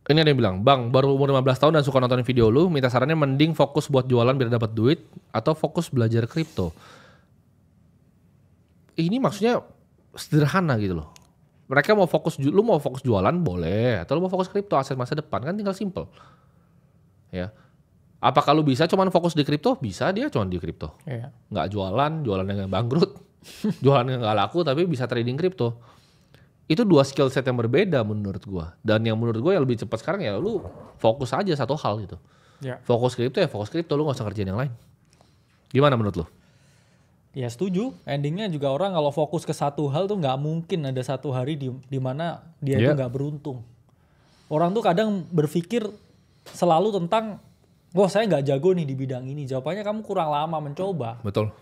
Ini ada yang bilang, Bang, baru umur 15 tahun dan suka nonton video lu, minta sarannya mending fokus buat jualan biar dapat duit atau fokus belajar kripto. Ini maksudnya sederhana gitu loh. Mereka mau fokus, lu mau fokus jualan boleh, atau lu mau fokus kripto aset masa depan kan tinggal simple. Ya. Apakah lu bisa cuman fokus di kripto? Bisa, dia cuman di kripto. Iya. Nggak jualan yang bangkrut, jualan yang nggak laku tapi bisa trading kripto. Itu dua skill set yang berbeda menurut gua. Dan yang menurut gua yang lebih cepat sekarang ya lu fokus aja satu hal gitu. Ya. Fokus kripto ya fokus kripto, lu gak usah kerjain yang lain. Gimana menurut lu? Ya setuju. Endingnya juga orang kalau fokus ke satu hal tuh nggak mungkin ada satu hari di mana dia itu nggak beruntung. Orang tuh kadang berpikir selalu tentang, wah saya nggak jago nih di bidang ini. Jawabannya kamu kurang lama mencoba. Betul.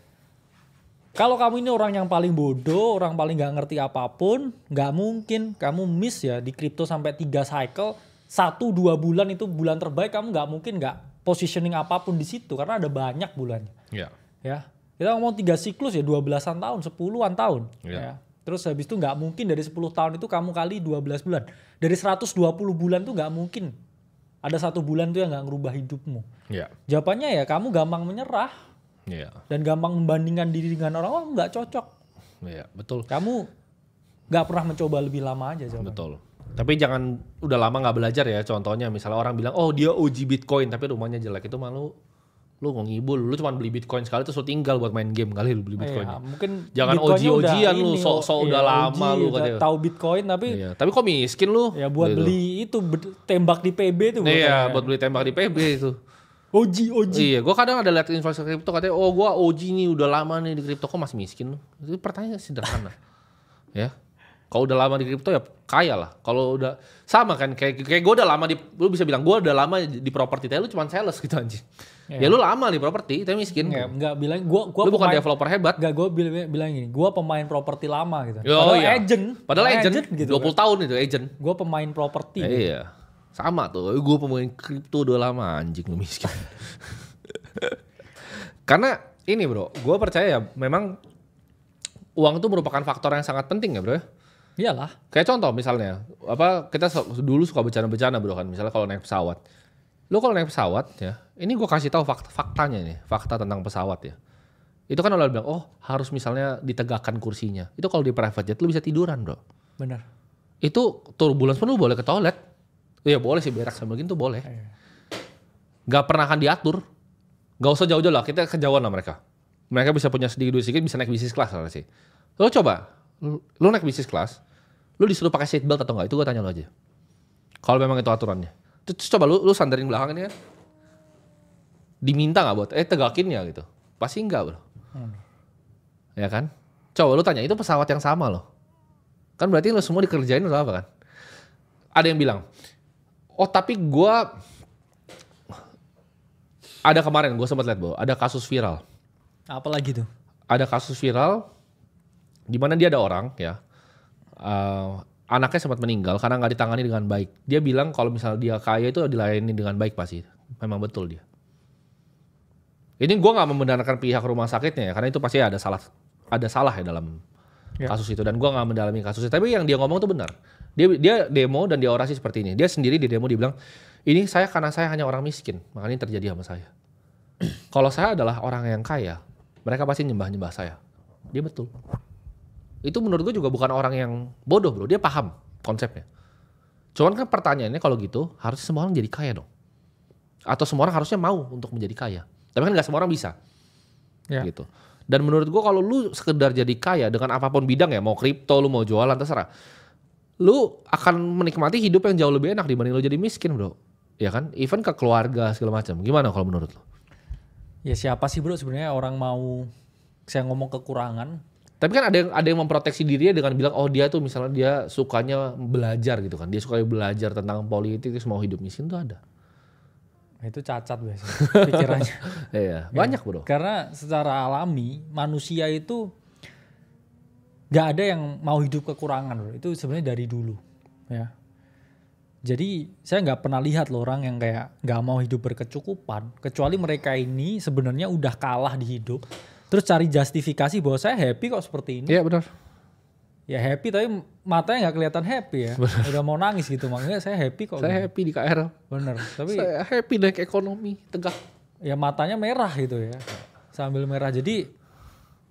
Kalau kamu ini orang yang paling bodoh, orang paling nggak ngerti apapun, nggak mungkin kamu miss ya di kripto sampai 3 cycle, 1-2 bulan itu bulan terbaik, kamu nggak mungkin nggak positioning apapun di situ karena ada banyak bulannya. Iya. Ya, kita ngomong 3 siklus ya 12-an tahun, 10-an tahun. Iya. Ya. Terus habis itu nggak mungkin dari 10 tahun itu kamu kali 12 bulan. Dari 120 bulan tuh nggak mungkin ada 1 bulan tuh yang nggak ngerubah hidupmu. Iya. Jawabannya ya kamu gampang menyerah. Iya. Dan gampang membandingkan diri dengan orang, oh nggak cocok. Iya, betul. Kamu nggak pernah mencoba lebih lama aja jawabannya. Betul. Tapi jangan udah lama nggak belajar ya. Contohnya misalnya orang bilang, oh dia uji Bitcoin tapi rumahnya jelek, itu malu. Lu ngibul, lu cuma beli Bitcoin sekali terus lu tinggal buat main game kali lu beli Bitcoin. Iya, mungkin jangan oji-ojian lu, sok-sok udah lama lu katanya. Tahu Bitcoin tapi iya, tapi kok miskin lu? Ya buat gitu. Beli itu tembak di PB itu. Iya, buat beli tembak di PB itu. Oji. Iya, gue kadang ada lihat investor kripto katanya, oh gue Oji nih udah lama nih di kripto, kok masih miskin lu? Itu pertanyaan sederhana. Ya, kalau udah lama di kripto ya kaya lah. Kalau udah sama kan, kayak gue udah lama lu bisa bilang gue udah lama di properti, tapi lu cuma sales gitu anjing. Ya lu lama di properti, tapi miskin. Enggak bilang gua lu bukan developer hebat. Enggak, gue bilang gini, gue pemain properti lama gitu. Padahal agent gitu 20 kan. tahun itu agent. Gue pemain properti. Iya. Sama tuh, gue pemain kripto udah lama, anjing lu miskin. Karena ini bro, gue percaya ya memang uang itu merupakan faktor yang sangat penting ya bro. Iyalah. Kayak contoh misalnya, kita dulu suka bercanda-bercanda bro kan, misalnya kalau naik pesawat. Lu kalau naik pesawat ya, ini gue kasih tahu faktanya nih, fakta tentang pesawat ya. Itu kan orang bilang, oh harus misalnya ditegakkan kursinya. Itu kalau di private jet lu bisa tiduran bro. Benar. Itu turbulence pun lu boleh ke toilet. Iya boleh sih, berak sama gini tuh boleh. Gak pernah akan diatur. Gak usah jauh-jauh lah, kita kejauhan lah mereka. Mereka bisa punya sedikit bisa naik bisnis kelas lah sih. Lo coba, lu naik bisnis kelas, lu disuruh pakai seatbelt atau enggak? Itu gue tanya lo aja. Kalau memang itu aturannya. Terus coba lu sandarin belakang ini kan. Diminta gak buat, tegakin ya gitu. Pasti enggak bro. Ya kan? Coba lu tanya, itu pesawat yang sama loh. Kan berarti lu semua dikerjain atau apa kan? Ada yang bilang, oh tapi gue ada kemarin gue sempat lihat bahwa ada kasus viral. Apalagi tuh? Ada kasus viral di mana dia ada orang ya, anaknya sempat meninggal karena nggak ditangani dengan baik. Dia bilang kalau misalnya dia kaya itu dilayani dengan baik pasti. Memang betul dia. Ini gue nggak membenarkan pihak rumah sakitnya ya, karena itu pasti ada salah ya dalam kasus itu, dan gue nggak mendalami kasusnya. Tapi yang dia ngomong tuh benar. Dia demo dan dia orasi seperti ini. Dia sendiri di demo dia bilang, ini karena saya hanya orang miskin, makanya ini terjadi sama saya. Kalau saya adalah orang yang kaya, mereka pasti nyembah saya. Dia betul. Itu menurut gue juga bukan orang yang bodoh bro, dia paham konsepnya. Cuman kan pertanyaannya kalau gitu, harusnya semua orang jadi kaya dong. Atau semua orang harusnya mau untuk menjadi kaya. Tapi kan gak semua orang bisa. Gitu. Dan menurut gue kalau lu sekedar jadi kaya dengan apapun bidang ya, mau kripto, lu mau jualan, terserah. Lu akan menikmati hidup yang jauh lebih enak dibanding lu jadi miskin bro. Ya kan? Even ke keluarga segala macam. Gimana kalau menurut lu? Ya siapa sih bro sebenarnya orang mau saya ngomong kekurangan. Tapi kan ada yang memproteksi dirinya dengan bilang, oh dia tuh misalnya dia sukanya belajar gitu kan. Dia suka belajar tentang politik terus mau hidup miskin tuh ada. Itu cacat biasanya pikirannya. Iya, banyak bro. Karena secara alami manusia itu gak ada yang mau hidup kekurangan bro. Itu sebenarnya dari dulu ya. Jadi saya gak pernah lihat loh orang yang kayak gak mau hidup berkecukupan. Kecuali mereka ini sebenarnya udah kalah di hidup. Terus cari justifikasi bahwa saya happy kok seperti ini. Iya benar. ya happy tapi matanya nggak kelihatan happy ya. Udah mau nangis gitu, makanya saya happy kok. Saya happy di KR. Bener, tapi Saya happy naik ekonomi tegak. ya matanya merah gitu ya, sambil merah. Jadi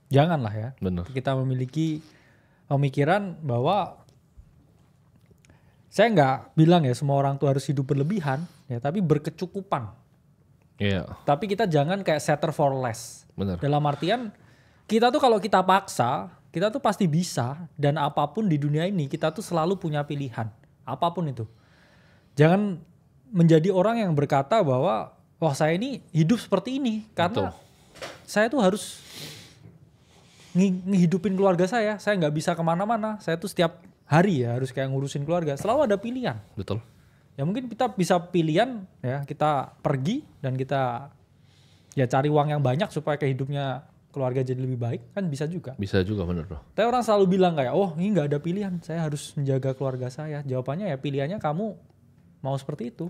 janganlah ya. Bener. Kita memiliki pemikiran bahwa saya nggak bilang ya semua orang tuh harus hidup berlebihan ya, tapi berkecukupan. Iya. Tapi kita jangan kayak settle for less. Bener. Dalam artian kita tuh kalau kita paksa, kita tuh pasti bisa, dan apapun di dunia ini kita tuh selalu punya pilihan. Apapun itu. Jangan menjadi orang yang berkata bahwa wah saya ini hidup seperti ini karena saya tuh harus ngehidupin keluarga saya nggak bisa kemana-mana. Saya tuh setiap hari ya harus kayak ngurusin keluarga. Selalu ada pilihan. Betul. Ya mungkin kita bisa pilihan ya kita pergi dan kita ya cari uang yang banyak supaya kehidupnya keluarga jadi lebih baik, kan bisa juga. Bisa juga, bener bro. Tapi orang selalu bilang kayak, oh ini nggak ada pilihan, saya harus menjaga keluarga saya. Jawabannya ya pilihannya kamu mau seperti itu.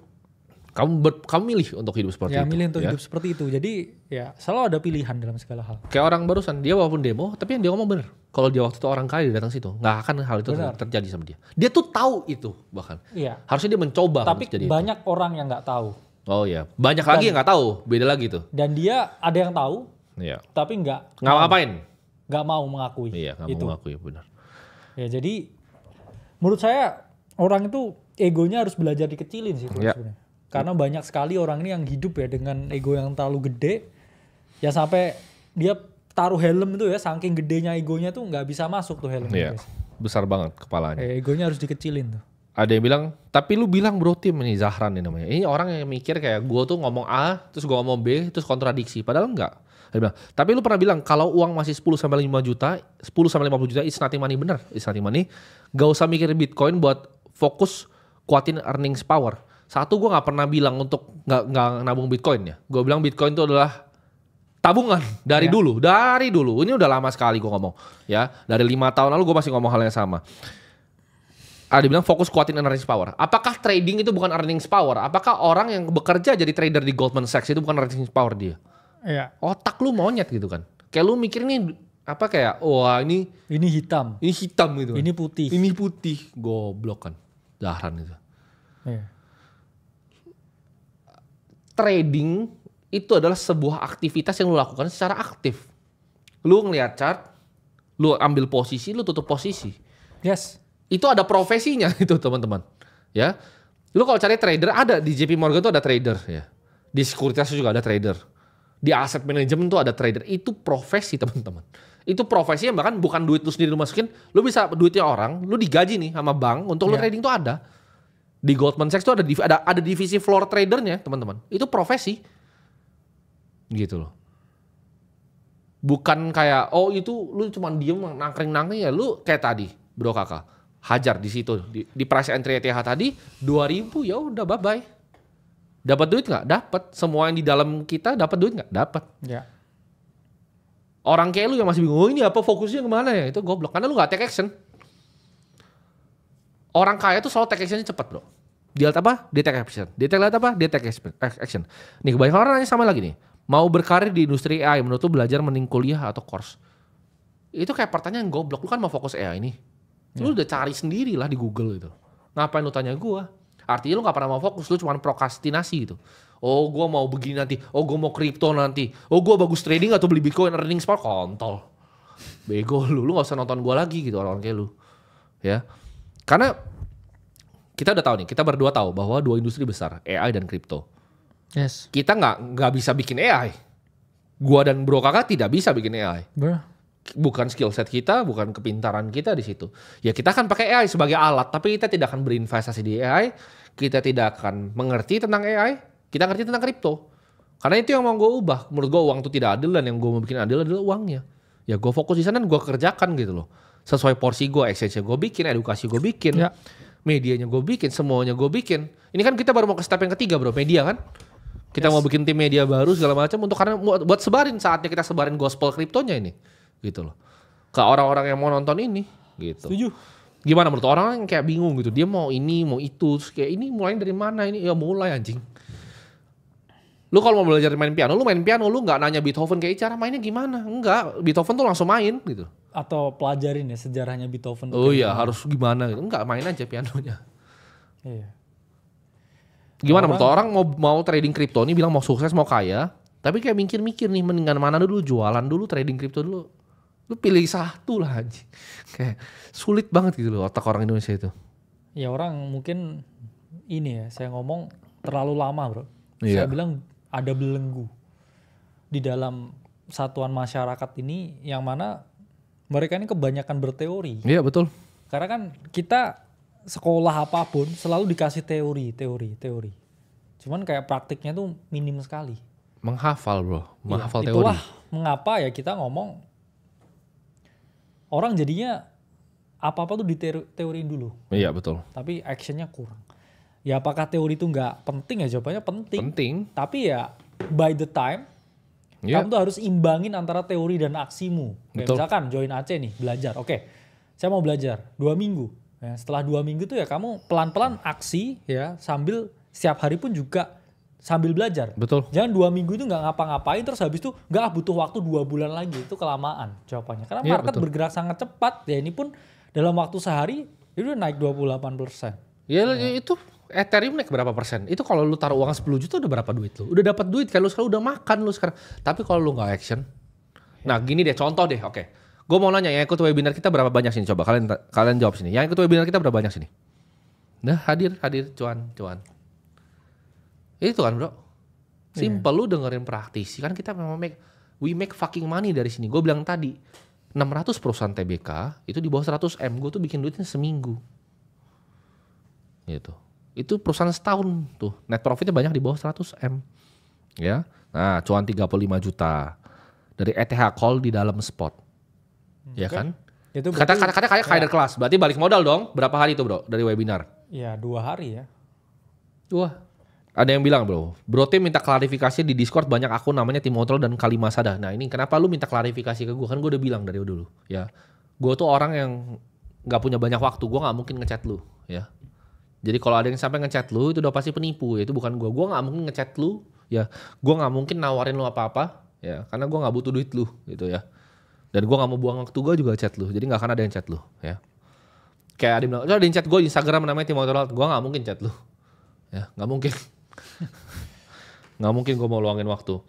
Kamu milih untuk hidup seperti itu. Ya milih untuk hidup seperti itu. Jadi ya selalu ada pilihan dalam segala hal. Kayak orang barusan, dia walaupun demo, tapi yang dia ngomong bener. Kalau dia waktu itu orang kaya dia datang situ, nggak akan hal itu terjadi sama dia. Dia tuh tahu itu bahkan. Iya. Harusnya dia mencoba. Tapi jadi banyak orang yang nggak tahu. Oh iya, banyak lagi yang nggak tahu, beda lagi tuh. Dan dia ada yang tahu, Iya. tapi nggak Ngapain? nggak mau mengakui. Iya, nggak mau mengakui, benar. Ya jadi menurut saya orang itu egonya harus belajar dikecilin sih sebenarnya. Karena banyak sekali orang ini yang hidup ya dengan ego yang terlalu gede. Ya sampai dia taruh helm itu ya, saking gedenya egonya tuh nggak bisa masuk tuh helm. Iya, besar banget kepalanya. Egonya harus dikecilin tuh. Ada yang bilang, tapi lu bilang bro tim ini Zahran nih namanya. Ini orang yang mikir kayak gue tuh ngomong A, terus gue ngomong B, terus kontradiksi. Padahal enggak. Dia bilang, tapi lu pernah bilang kalau uang masih 10-5 juta, 10-50 juta, it's nothing money. Bener, it's nothing money. Gak usah mikir Bitcoin buat fokus kuatin earnings power. Satu, gue gak pernah bilang untuk gak nabung Bitcoin ya. Gue bilang Bitcoin itu adalah tabungan dari dulu. Ini udah lama sekali gue ngomong. Ya, dari 5 tahun lalu gue masih ngomong hal yang sama. Ada bilang fokus kuatin earnings power. Apakah trading itu bukan earnings power? Apakah orang yang bekerja jadi trader di Goldman Sachs itu bukan earnings power dia? Iya. Otak lu monyet gitu kan. Kayak lu mikir ini apa kayak wah ini hitam. Ini hitam gitu. Ini putih. Ini putih. Goblok kan. Dahran itu. Iya. Trading itu adalah sebuah aktivitas yang lu lakukan secara aktif. Lu ngeliat chart, lu ambil posisi, lu tutup posisi. Yes. Itu ada profesinya itu teman-teman. Ya. Lu kalau cari trader ada di JP Morgan tuh ada trader ya. Di sekuritas juga ada trader. Di asset management tuh ada trader. Itu profesi teman-teman. Itu profesi yang bahkan bukan duit lu sendiri lu masukin. Lu bisa duitnya orang, lu digaji nih sama bank untuk lu trading tuh ada. Di Goldman Sachs tuh ada divisi floor tradernya teman-teman. Itu profesi. Gitu loh. Bukan kayak oh itu lu cuma diem nangkring-nangkring ya lu kayak tadi bro kakak. Hajar di situ di price entry ETH tadi 2.000 ya udah bye bye. Dapat duit nggak? Dapat. Semua yang di dalam kita dapat duit nggak? Dapat. Ya. Orang kayak lu yang masih bingung, oh ini apa fokusnya kemana ya? Itu goblok. Karena lu nggak take action. Orang kaya tuh selalu take actionnya cepat bro. Dia lihat apa? Dia take action. Dia lihat apa? Dia take action. Nih kebanyakan orang nanya sama lagi nih. Mau berkarir di industri AI menurut lu belajar mending kuliah atau course? Itu kayak pertanyaan goblok. Lu kan mau fokus AI nih. Lu udah cari sendiri lah di Google itu. Ngapain lu tanya gua? Artinya lu gak pernah mau fokus, lu cuma prokrastinasi gitu. Oh gua mau begini nanti, oh gua mau kripto nanti, oh gua bagus trading atau beli Bitcoin earnings power, kontol. Bego lu gak usah nonton gua lagi gitu orang kayak lu. Ya. Karena kita udah tahu nih, kita berdua tahu bahwa dua industri besar, AI dan kripto. Yes. Kita nggak bisa bikin AI. Gua dan bro kakak tidak bisa bikin AI. Bukan skill set kita, bukan kepintaran kita di situ. Ya kita akan pakai AI sebagai alat, tapi kita tidak akan berinvestasi di AI, kita tidak akan mengerti tentang AI, kita ngerti tentang kripto. Karena itu yang mau gue ubah. Menurut gue uang itu tidak adil dan yang gue mau bikin adil adalah uangnya. Ya gue fokus di sana dan gue kerjakan gitu loh. Sesuai porsi gue, exchange-nya gue bikin, edukasi gue bikin, medianya gue bikin, semuanya gue bikin. Ini kan kita baru mau ke step yang ketiga bro, media kan. Kita mau bikin tim media baru segala macam untuk karena buat sebarin saatnya kita sebarin gospel kriptonya ini. Gitu loh. Ke orang-orang yang mau nonton ini gitu. Setuju. Gimana menurut orang yang kayak bingung gitu. Dia mau ini, mau itu. Terus kayak ini mulai dari mana ini? Ya mulai anjing. Lu kalau mau belajar main piano, lu nggak nanya Beethoven kayak cara mainnya gimana. Enggak, Beethoven tuh langsung main gitu. Atau pelajarin ya sejarahnya Beethoven. Oh iya, harus gimana gitu. Enggak, main aja pianonya. Iya. Gimana menurut orang mau trading kripto nih bilang mau sukses, mau kaya. Tapi kayak mikir-mikir nih mendingan mana dulu, jualan dulu, trading kripto dulu. Lu pilih satu lah anjing. Kayak sulit banget gitu loh otak orang Indonesia itu. Ya orang mungkin ini ya, saya ngomong terlalu lama bro. Iya. Saya bilang ada belenggu di dalam satuan masyarakat ini yang mana mereka ini kebanyakan berteori. Iya betul. Karena kan kita sekolah apapun selalu dikasih teori. Cuman kayak praktiknya tuh minim sekali. Menghafal bro, menghafal teori. Itulah mengapa ya kita ngomong orang jadinya apa-apa tuh diteoriin dulu. Iya betul. Tapi actionnya kurang. Ya apakah teori itu nggak penting ya? Jawabannya penting. Penting. Tapi ya by the time kamu tuh harus imbangin antara teori dan aksimu. Kayak misalkan join AC nih belajar. Oke, saya mau belajar 2 minggu. Ya, setelah 2 minggu tuh ya kamu pelan-pelan aksi ya sambil setiap hari pun juga sambil belajar. Betul. Jangan 2 minggu itu nggak ngapa-ngapain terus habis itu nggak butuh waktu 2 bulan lagi. Itu kelamaan jawabannya. Karena market bergerak sangat cepat. Ya ini pun dalam waktu sehari itu udah naik 28%. Ya itu Ethereum naik berapa persen? Itu kalau lu taruh uang 10 juta udah berapa duit lu? Udah dapat duit kan lu sekarang udah makan lu sekarang. Tapi kalau lu nggak action. Nah gini deh contoh deh oke. Gue mau nanya yang ikut webinar kita berapa banyak sini coba kalian jawab sini. Yang ikut webinar kita berapa banyak sini? Nah hadir cuan. Itu kan bro. Simple lu dengerin praktisi kan kita memang we make fucking money dari sini. Gue bilang tadi 600 perusahaan TBK itu di bawah 100 M. Gue tuh bikin duitnya seminggu. Gitu. Itu perusahaan setahun tuh. Net profitnya banyak di bawah 100 M. Ya. Nah cuan 35 juta. Dari ETH call di dalam spot. Ya kan? Itu Kata-kata kayak kader kelas. Berarti balik modal dong. Berapa hari itu bro dari webinar? Ya 2 hari ya. 2. Ada yang bilang bro Tim minta klarifikasi di Discord banyak akun namanya Timotol dan Kalimasada. Nah ini kenapa lu minta klarifikasi ke gue? Kan gue udah bilang dari dulu ya. Gue tuh orang yang gak punya banyak waktu. Gue gak mungkin ngechat lu ya. Jadi kalau ada yang sampai ngechat lu itu udah pasti penipu ya. Itu bukan gue. Gue gak mungkin ngechat lu ya. Gue gak mungkin nawarin lu apa-apa ya. Karena gue gak butuh duit lu gitu ya. Dan gue gak mau buang waktu gue juga chat lu. Jadi gak akan ada yang chat lu ya. Kayak ada yang bilang, ada yang chat gue di Instagram namanya Timotol. Gue gak mungkin chat lu. Ya gak mungkin. Gak mungkin gue mau luangin waktu.